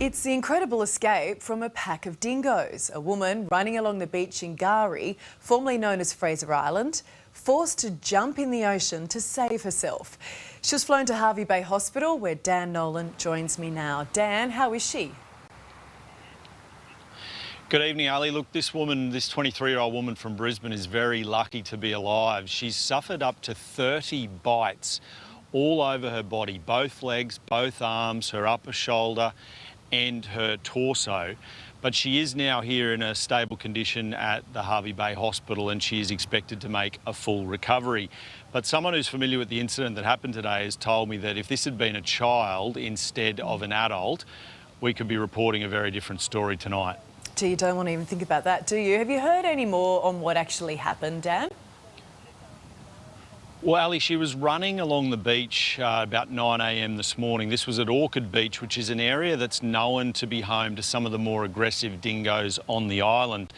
It's the incredible escape from a pack of dingoes. A woman running along the beach in Gari, formerly known as Fraser Island, forced to jump in the ocean to save herself. She was flown to Hervey Bay Hospital, where Dan Nolan joins me now. Dan, how is she? Good evening, Ali. Look, this 23-year-old woman from Brisbane is very lucky to be alive. She's suffered up to 30 bites all over her body, both legs, both arms, her upper shoulder and her torso. But she is now here in a stable condition at the Hervey Bay Hospital, and she is expected to make a full recovery. But someone who's familiar with the incident that happened today has told me that if this had been a child instead of an adult, we could be reporting a very different story tonight. Gee, you don't want to even think about that, do you? Have you heard any more on what actually happened, Dan? Well, Ali, she was running along the beach about 9 a.m. this morning. This was at Orchard Beach, which is an area that's known to be home to some of the more aggressive dingoes on the island.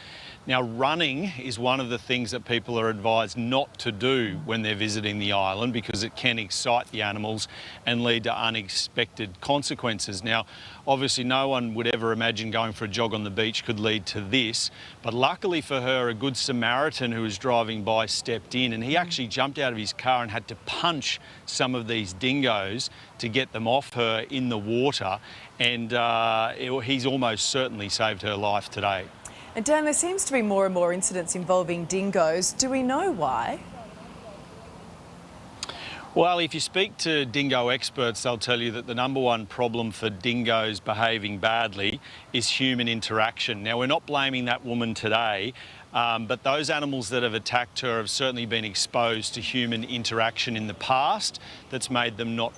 Now, running is one of the things that people are advised not to do when they're visiting the island because it can excite the animals and lead to unexpected consequences. Now, obviously, no one would ever imagine going for a jog on the beach could lead to this, but luckily for her, a good Samaritan who was driving by stepped in, and he actually jumped out of his car and had to punch some of these dingoes to get them off her in the water, and he's almost certainly saved her life today. And Dan, there seems to be more and more incidents involving dingoes. Do we know why? Well, if you speak to dingo experts, they'll tell you that the number one problem for dingoes behaving badly is human interaction. Now, we're not blaming that woman today, but those animals that have attacked her have certainly been exposed to human interaction in the past that's made them not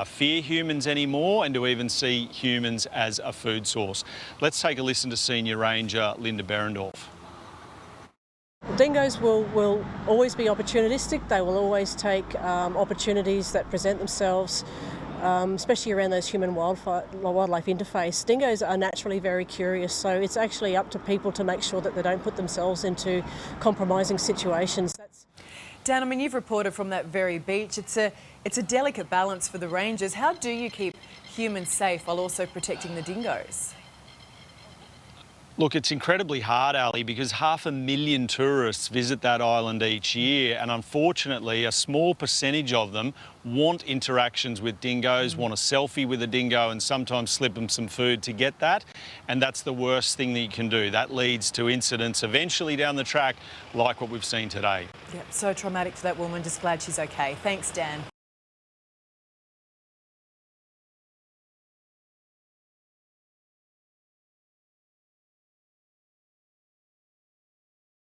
fear humans anymore and to even see humans as a food source. Let's take a listen to Senior Ranger Linda Berendorf. Dingoes will always be opportunistic. They will always take opportunities that present themselves, especially around those human-wildlife interface. Dingoes are naturally very curious, so it's actually up to people to make sure that they don't put themselves into compromising situations. Dan, I mean, you've reported from that very beach. It's a delicate balance for the rangers. How do you keep humans safe while also protecting the dingoes? Look, it's incredibly hard, Ali, because 500,000 tourists visit that island each year, and unfortunately a small percentage of them want interactions with dingoes, want a selfie with a dingo, and sometimes slip them some food to get that, and that's the worst thing that you can do. That leads to incidents eventually down the track like what we've seen today. Yep, so traumatic for that woman. Just glad she's okay. Thanks, Dan.